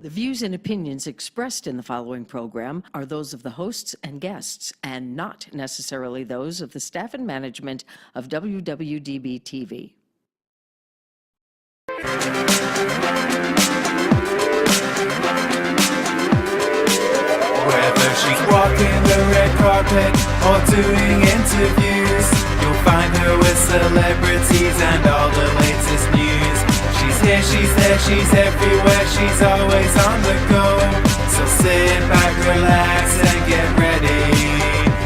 The views and opinions expressed in the following program are those of the hosts and guests, and not necessarily those of the staff and management of WWDB-TV. Whether she's walking the red carpet or doing interviews, you'll find her with celebrities and all the latest news. She's here, she's there, she's everywhere, she's always on the go. So sit back, relax, and get ready,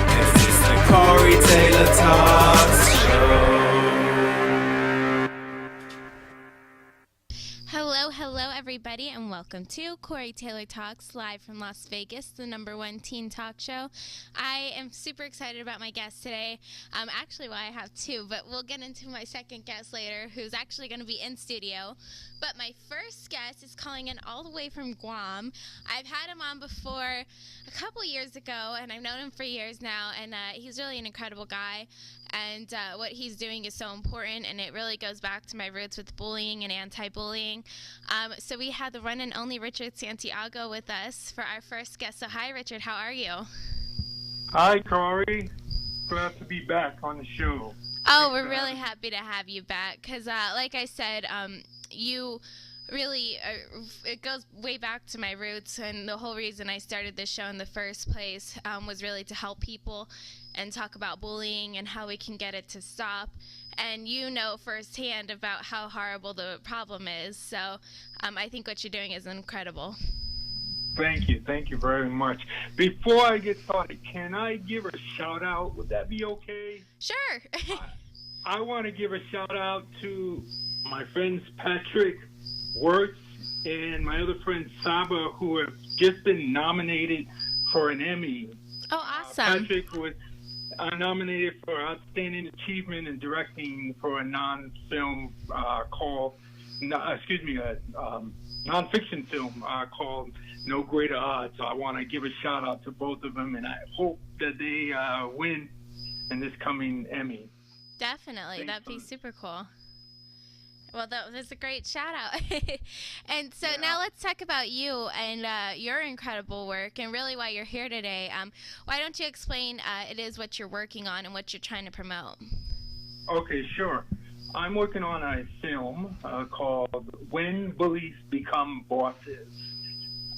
'cause it's the Corey Taylor Talks Show. Hello everybody, and welcome to Corey Taylor Talks, live from Las Vegas, the #1 teen talk show. I am super excited about my guest today. Actually, well, I have two, but we'll get into my second guest later, who's actually going to be in studio. But my first guest is calling in all the way from Guam. I've had him on before a couple years ago, and I've known him for years now, and he's really an incredible guy. And what he's doing is so important, and it really goes back to my roots with bullying and anti-bullying. So we had the one and only Richard Santiago with us for our first guest. So hi, Richard. How are you? Hi, Corey. Glad to be back on the show. Oh, we're really happy to have you back because, like I said, you really, it goes way back to my roots, and the whole reason I started this show in the first place was really to help people and talk about bullying and how we can get it to stop. And you know firsthand about how horrible the problem is, so I think what you're doing is incredible. Thank you very much. Before I get started, can I give a shout out? Would that be okay? Sure. I want to give a shout out to my friends Patrick Wirtz and my other friend Saba, who have just been nominated for an Emmy. Oh, awesome. Patrick was nominated for Outstanding Achievement in Directing for a non-film non-fiction film called No Greater Odds. So I want to give a shout out to both of them, and I hope that they win in this coming Emmy. Definitely. That'd be super cool. Well, that was a great shout out. And so now let's talk about you and your incredible work and really why you're here today. Why don't you explain it is what you're working on and what you're trying to promote? Okay, sure. I'm working on a film called When Bullies Become Bosses.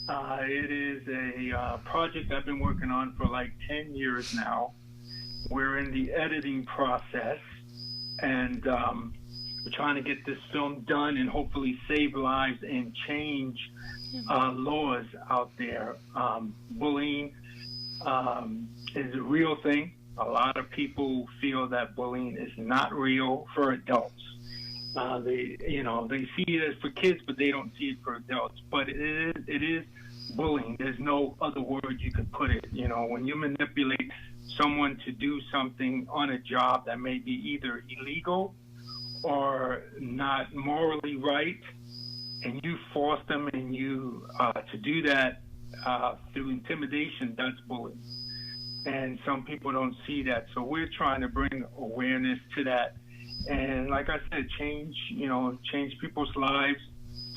It is a project I've been working on for like 10 years now. We're in the editing process, and we're trying to get this film done and hopefully save lives and change laws out there. Bullying is a real thing. A lot of people feel that bullying is not real for adults. They see it as for kids, but they don't see it for adults. But it is bullying. There's no other word you could put it. You know, when you manipulate someone to do something on a job that may be either illegal or not morally right, and you force them and you to do that through intimidation, that's bullying. And some people don't see that, so we're trying to bring awareness to that. And like I said, change people's lives.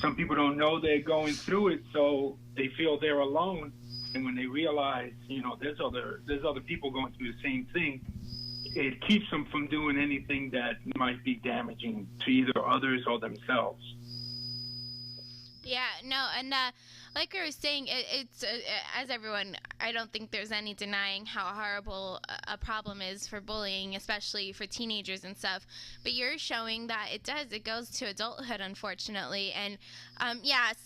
Some people don't know they're going through it, so they feel they're alone. And when they realize, there's other people going through the same thing, it keeps them from doing anything that might be damaging to either others or themselves. Yeah, no, and like I was saying, it's as everyone, I don't think there's any denying how horrible a problem is for bullying, especially for teenagers and stuff. But you're showing that it goes to adulthood, unfortunately. And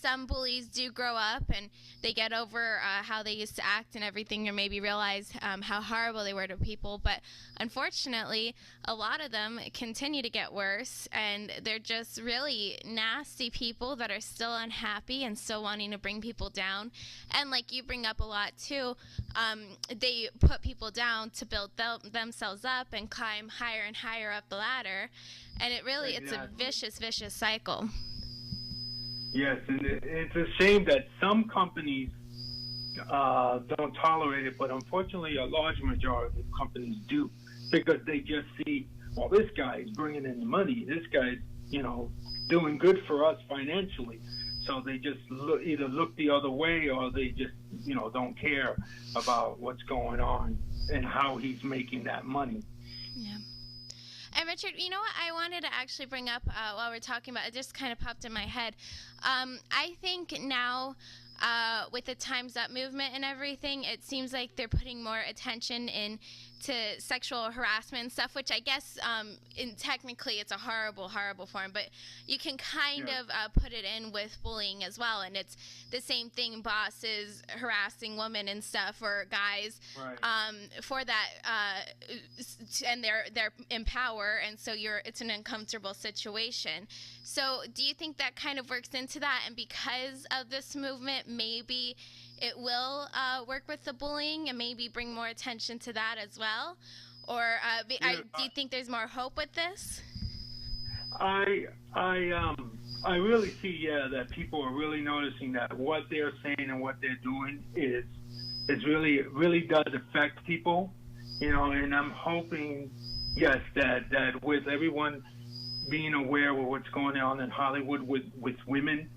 some bullies do grow up and they get over how they used to act and everything, or maybe realize how horrible they were to people. But unfortunately, a lot of them continue to get worse, and they're just really nasty people that are still unhappy and still wanting to bring people down. And like you bring up a lot too, they put people down to build themselves up and climb higher and higher up the ladder, and it's a vicious cycle. Yes, and it's a shame that some companies don't tolerate it, but unfortunately a large majority of companies do, because they just see, well, this guy is bringing in money, this guy's doing good for us financially. So they just either look the other way, or they just, don't care about what's going on and how he's making that money. Yeah. And Richard, you know what I wanted to actually bring up while we're talking about it, just kind of popped in my head. I think now with the Time's Up movement and everything, it seems like they're putting more attention into sexual harassment and stuff, which I guess technically it's a horrible, horrible form, but you can kind of put it in with bullying as well. And it's the same thing, bosses harassing women and stuff, or guys, for that, and they're in power, and so it's an uncomfortable situation. So do you think that kind of works into that, and because of this movement, maybe it will work with the bullying and maybe bring more attention to that as well? Or do you think there's more hope with this? I really see, that people are really noticing that what they're saying and what they're doing is really does affect people, and I'm hoping, yes, that with everyone being aware of what's going on in Hollywood with women,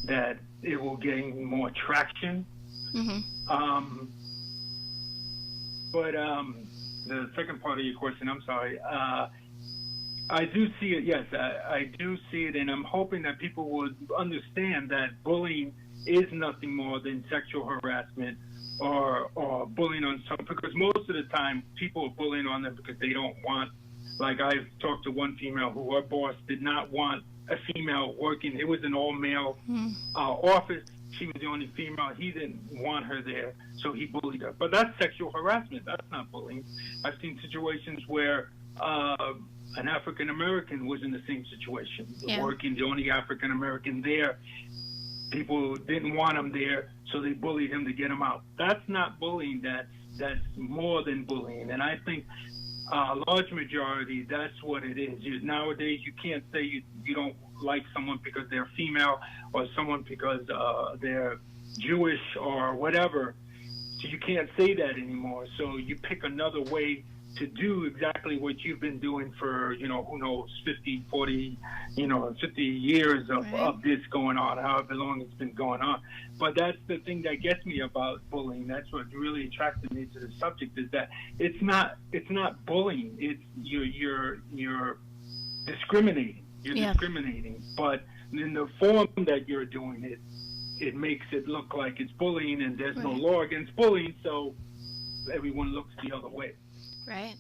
that it will gain more traction. Mm-hmm. But the second part of your question, I'm sorry. I do see it, yes, I do see it, and I'm hoping that people would understand that bullying is nothing more than sexual harassment or bullying on some, because most of the time people are bullying on them because they don't want, like I've talked to one female who her boss did not want a female working. It was an all-male office. She was the only female. He didn't want her there, so he bullied her. But that's sexual harassment. That's not bullying. I've seen situations where an African-American was in the same situation, working, the only African-American there. People didn't want him there, so they bullied him to get him out. That's not bullying. That's more than bullying. And I think large majority, that's what it is. Nowadays, you can't say you don't like someone because they're female, or someone because they're Jewish or whatever. So you can't say that anymore. So you pick another way to do exactly what you've been doing for, who knows, 50, 40, 50 years of this going on, however long it's been going on. But that's the thing that gets me about bullying. That's what really attracted me to the subject, is that it's not bullying. It's you're discriminating. You're discriminating. But in the form that you're doing it, it makes it look like it's bullying, and there's no law against bullying, so everyone looks the other way. Right.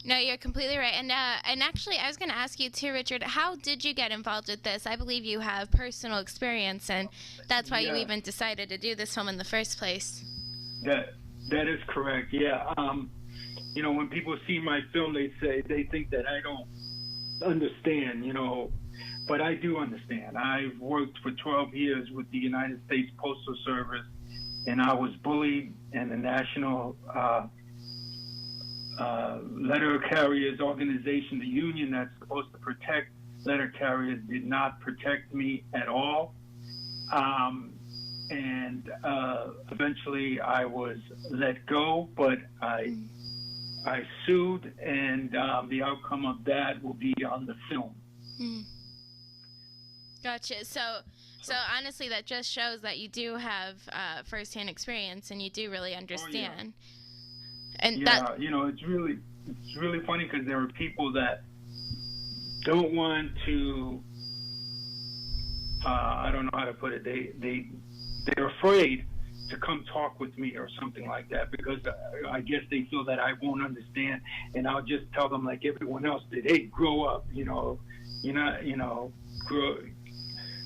No, you're completely right. And actually, I was going to ask you too, Richard, how did you get involved with this? I believe you have personal experience, and that's why you even decided to do this film in the first place. That is correct. Yeah. When people see my film, they think that I don't understand, but I do understand. I've worked for 12 years with the United States Postal Service, and I was bullied, and the National Letter Carriers Organization, the union that's supposed to protect letter carriers, did not protect me at all. And eventually I was let go, but I sued, and the outcome of that will be on the film. Gotcha. So honestly, that just shows that you do have firsthand experience, and you do really understand. And it's really funny, because there are people that don't want to. I don't know how to put it. They're afraid to come talk with me or something like that, because I guess they feel that I won't understand, and I'll just tell them like everyone else did. Hey, grow up.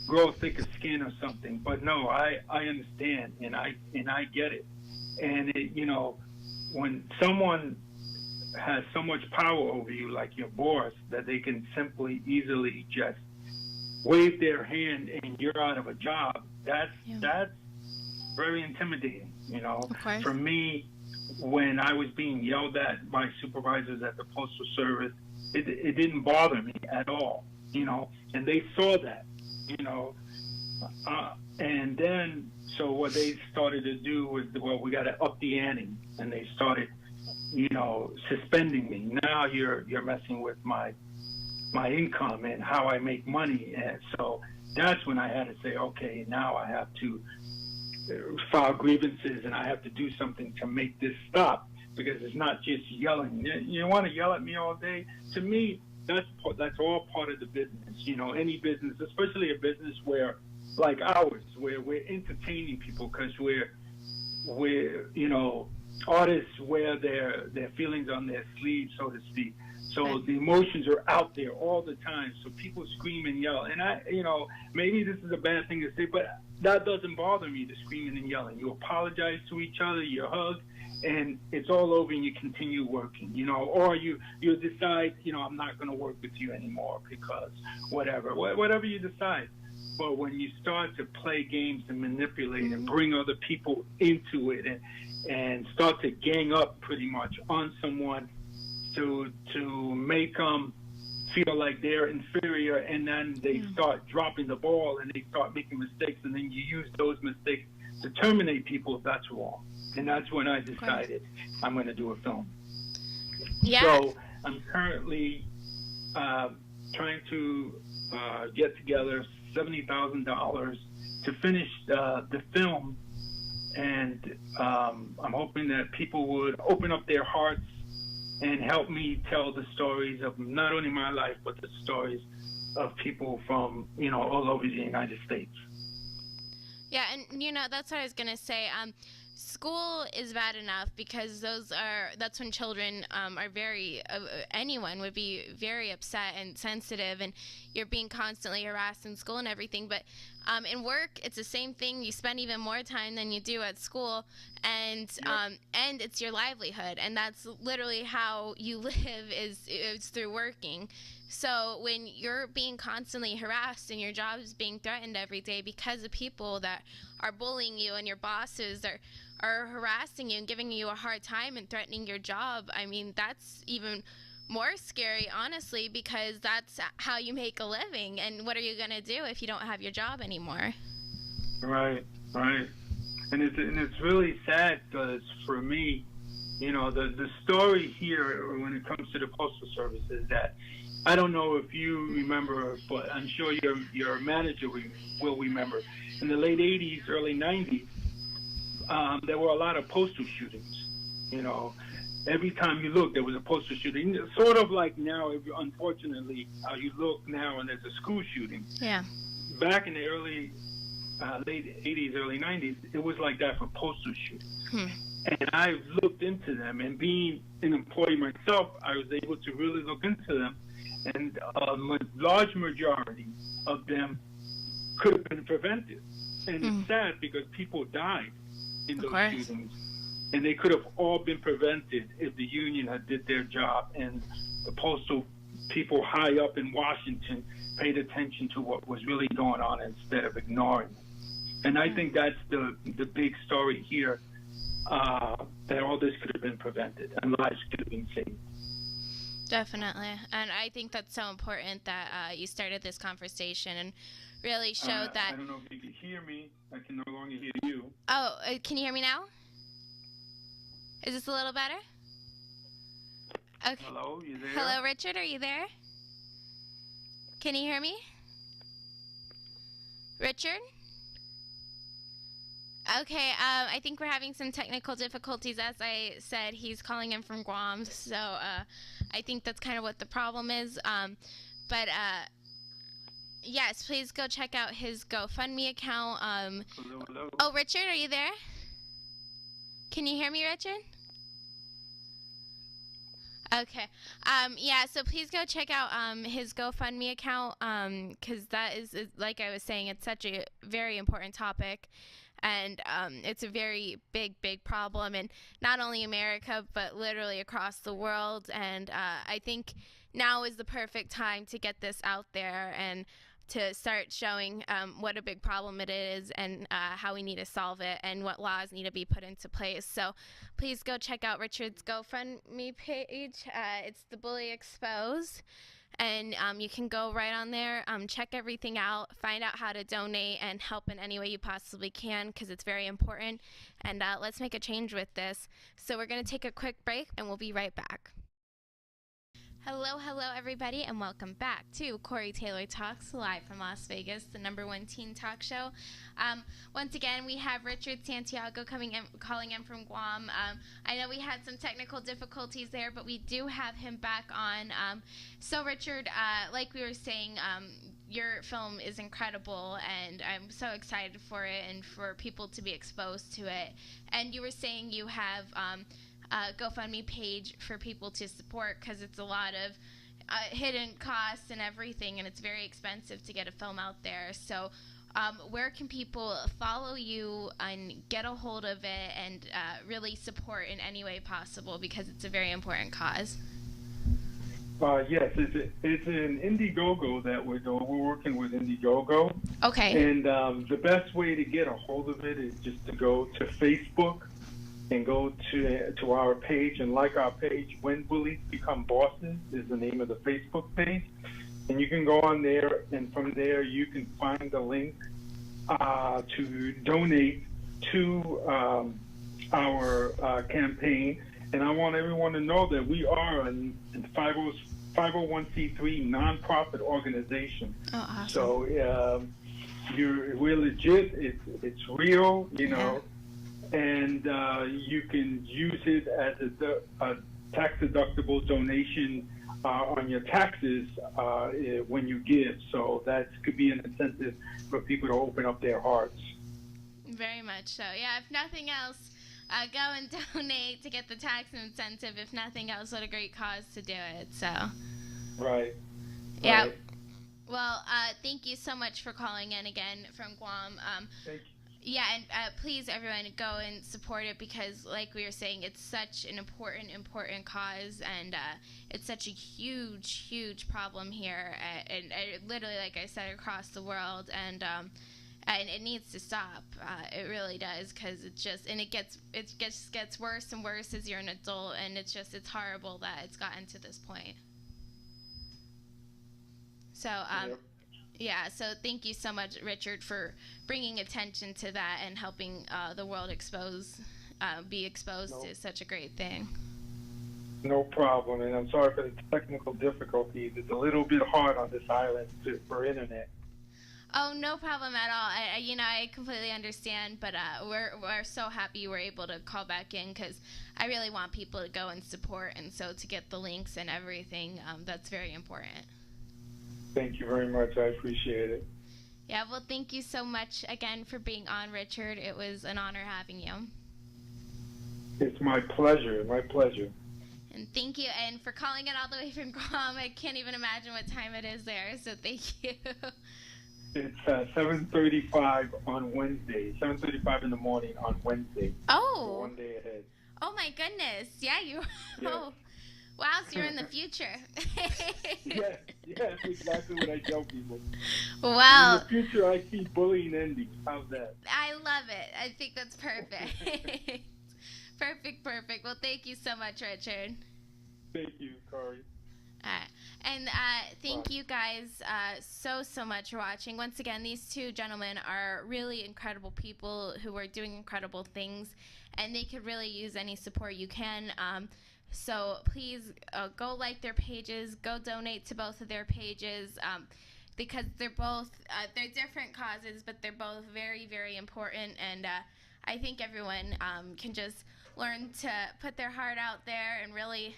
Grow thicker skin or something. But no, I understand, and I get it. And when someone has so much power over you, like your boss, that they can simply, easily just wave their hand and you're out of a job, that's very intimidating. For me, when I was being yelled at by supervisors at the Postal Service, it didn't bother me at all, and they saw that, and then, so what they started to do was, we got to up the ante, and they started, suspending me. Now you're messing with my income and how I make money, and so that's when I had to say, okay, now I have to file grievances and I have to do something to make this stop, because it's not just yelling. You want to yell at me all day? To me, that's all part of the business. You know, any business, especially a business where, like ours, where we're entertaining people, because we're you know, artists wear their feelings on their sleeves, so to speak. So the emotions are out there all the time. So people scream and yell. And you know, maybe this is a bad thing to say, but that doesn't bother me, the screaming and yelling. You apologize to each other, you hug, and it's all over, and you continue working, you know, or you decide, you know, I'm not going to work with you anymore because whatever you decide. But when you start to play games and manipulate and bring other people into it and start to gang up pretty much on someone to make them feel like they're inferior, and then they start dropping the ball and they start making mistakes, and then you use those mistakes to terminate people, that's wrong. And that's when I decided I'm going to do a film. Yeah. So I'm currently trying to get together $70,000 to finish the film, and I'm hoping that people would open up their hearts and help me tell the stories of not only my life, but the stories of people from, you know, all over the United States. Yeah, and you know, that's what I was gonna say. School is bad enough because that's when children are very, anyone would be very upset and sensitive, and you're being constantly harassed in school and everything. But in work, it's the same thing. You spend even more time than you do at school, and it's your livelihood, and that's literally how you live is through working. So when you're being constantly harassed and your job is being threatened every day because of people that are bullying you, and your bosses are harassing you and giving you a hard time and threatening your job, I mean, that's even more scary, honestly, because that's how you make a living. And what are you going to do if you don't have your job anymore? Right. And it's really sad, because for me, you know, the story here when it comes to the Postal Service is that, I don't know if you remember, but I'm sure your manager will remember, in the late 80s, early 90s, there were a lot of postal shootings. You know, every time you look, there was a postal shooting. Sort of like now, unfortunately, how you look now and there's a school shooting. Yeah. Back in the late 80s, early 90s, it was like that for postal shootings. And I've looked into them, and being an employee myself, I was able to really look into them. And a large majority of them could have been prevented. And it's sad because people died in those shootings. And they could have all been prevented if the union had did their job and the postal people high up in Washington paid attention to what was really going on instead of ignoring it. And I think that's the big story here, that all this could have been prevented and lives could have been saved. Definitely. And I think that's so important that you started this conversation and really showed that. I don't know if you can hear me. I can no longer hear you. Oh, can you hear me now? Is this a little better? Okay. Hello, you there? Hello, Richard, are you there? Can you hear me? Richard? Okay, I think we're having some technical difficulties. As I said, he's calling in from Guam, so I think that's kind of what the problem is. But yes, please go check out his GoFundMe account. Hello. Oh, Richard, are you there? Can you hear me, Richard? Okay. Yeah, so please go check out his GoFundMe account, because that is, like I was saying, it's such a very important topic. And it's a very big problem in not only America, but literally across the world. And I think now is the perfect time to get this out there and to start showing what a big problem it is, and how we need to solve it, and what laws need to be put into place. So please go check out Richard's GoFundMe page. It's The Bully Exposed. And you can go right on there, check everything out, find out how to donate, and help in any way you possibly can, because it's very important. And let's make a change with this. So we're going to take a quick break, and we'll be right back. Hello, hello, everybody, and welcome back to Corey Taylor Talks, live from Las Vegas, the #1 teen talk show. Once again, we have Richard Santiago calling in from Guam. I know we had some technical difficulties there, but we do have him back on. So, Richard, like we were saying, your film is incredible, and I'm so excited for it and for people to be exposed to it. And you were saying you have a GoFundMe page for people to support, because it's a lot of hidden costs and everything, and it's very expensive to get a film out there. So where can people follow you and get a hold of it and really support in any way possible, because it's a very important cause? Yes, it's an Indiegogo that we're doing. We're working with Indiegogo. Okay. And the best way to get a hold of it is just to go to Facebook and go to our page and like our page. When Bullies Become Bosses is the name of the Facebook page. And you can go on there, and from there you can find the link to donate to our campaign. And I want everyone to know that we are a 501c3 nonprofit organization. Oh, awesome. So we're legit. It's real, you know. And you can use it as a tax-deductible donation on your taxes when you give. So that could be an incentive for people to open up their hearts. Very much so. Yeah, if nothing else, go and donate to get the tax incentive. If nothing else, what a great cause to do it. So. Right. Yeah. Right. Well, thank you so much for calling in again from Guam. Thank you. Yeah, and please, everyone, go and support it, because, like we were saying, it's such an important cause, and it's such a huge problem here, and literally, like I said, across the world, and it needs to stop. It really does, because it gets worse and worse as you're an adult, and it's horrible that it's gotten to this point. So, Yep. yeah, so thank you so much, Richard, for bringing attention to that and helping the world be exposed to such a great thing. No problem, and I'm sorry for the technical difficulties. It's a little bit hard on this island for internet. Oh, no problem at all. I completely understand, but we're so happy you were able to call back in, because I really want people to go and support, and so to get the links and everything, that's very important. Thank you very much. I appreciate it. Yeah, well, thank you so much again for being on, Richard. It was an honor having you. It's my pleasure. My pleasure. And thank you, and for calling in all the way from Guam. I can't even imagine what time it is there, so thank you. It's 7:35 on Wednesday. 7:35 in the morning on Wednesday. Oh. So 1 day ahead. Oh, my goodness. Yeah, you. Yeah. Oh. Wow, so you're in the future. Yes, exactly what I tell people. Well, in the future, I see bullying ending. How's that? I love it. I think that's perfect. Perfect. Well, thank you so much, Richard. Thank you, Corey. And thank you guys so much for watching. Once again, these two gentlemen are really incredible people who are doing incredible things, and they could really use any support you can. So please go like their pages, go donate to both of their pages, because they're both, they're different causes, but they're both very important, and I think everyone can just learn to put their heart out there and really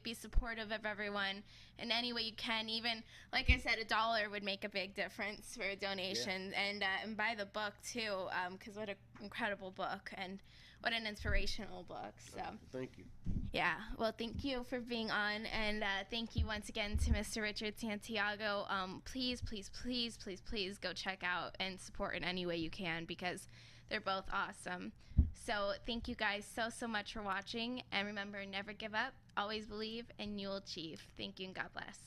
be supportive of everyone in any way you can. Even, like I said, $1 would make a big difference for a donation. Yeah. And buy the book too, because what an incredible book, and what an inspirational book. So thank you. Yeah, well, thank you for being on, and thank you once again to Mr. Richard Santiago. Please go check out and support in any way you can, because they're both awesome. So thank you guys so much for watching, and remember, never give up, always believe, and you'll achieve. Thank you, and God bless.